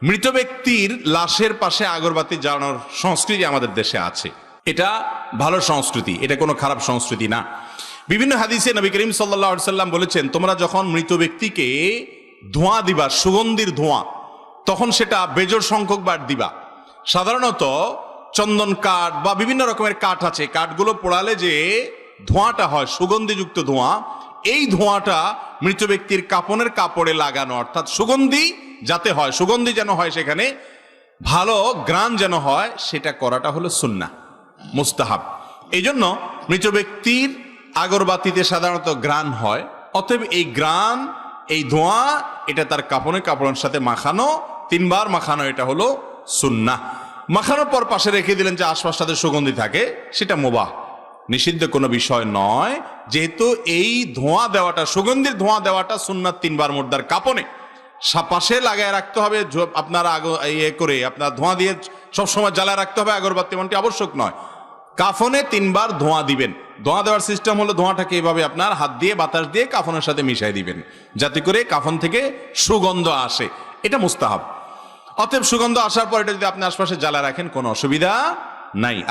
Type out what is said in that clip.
মৃত ব্যক্তির লাশের পাশে আগরবাতি জ্বালানোর সংস্কৃতি আমাদের দেশে আছে। এটা ভালো সংস্কৃতি, এটা কোনো খারাপ সংস্কৃতি না। বিভিন্ন হাদিসে নবী করিম সাল্লাল্লাহু আলাইহি সাল্লাম বলেছেন, তোমরা যখন মৃত ব্যক্তিকে ধোঁয়া দিবা, সুগন্ধির ধোঁয়া, তখন সেটা বেজোড় সংখ্যক বার দিবা। সাধারণত চন্দন কাঠ বা বিভিন্ন রকমের কাঠ আছে, কাঠগুলো পোড়ালে যে ধোঁয়াটা হয়, সুগন্ধিযুক্ত ধোঁয়া, এই ধোঁয়াটা মৃত ব্যক্তির কাফনের কাপড়ে লাগানো, অর্থাৎ সুগন্ধি যাতে হয়, সুগন্ধি যেন হয়, সেখানে ভালো গ্রান যেন হয়, সেটা করাটা হলো সুন্নাহ, মুস্তাহাব। এই জন্য মৃত ব্যক্তির আগরবাতিতে সাধারণত গ্রান হয়, অতএব এই গ্রান, এই ধোঁয়া, এটা তার কাপড়ের সাথে মাখানো, 3 বার মাখানো, এটা হলো সুন্নাহ। মাখানোর পর পাশে রেখে দিলেন যে আশপাশটাতে সুগন্ধি থাকে, সেটা মুবাহ, নিষিদ্ধ কোনো বিষয় নয়। যেহেতু এই ধোঁয়া দেওয়াটা, সুগন্ধির ধোঁয়া দেওয়াটা সুন্নাত 3 বার মুর্দার কাপনে পাশে লাগায় রাখতে হবে। আপনারা করে আপনার ধোঁয়া দিয়ে সবসময় জ্বালায় রাখতে হবে আগরবাতি, এমনটি আবশ্যক নয়। কাফনে 3 বার ধোঁয়া দিবেন। ধোঁয়া দেওয়ার সিস্টেম হলো, ধোঁয়াটাকে এইভাবে আপনার হাত দিয়ে বাতাস দিয়ে কাফনের সাথে মিশাই দিবেন, যাতে করে কাফন থেকে সুগন্ধ আসে। এটা মুস্তাহাব। অতএব সুগন্ধ আসার পর এটা যদি আপনি আশপাশে জ্বালা রাখেন, কোনো অসুবিধা নাই। আর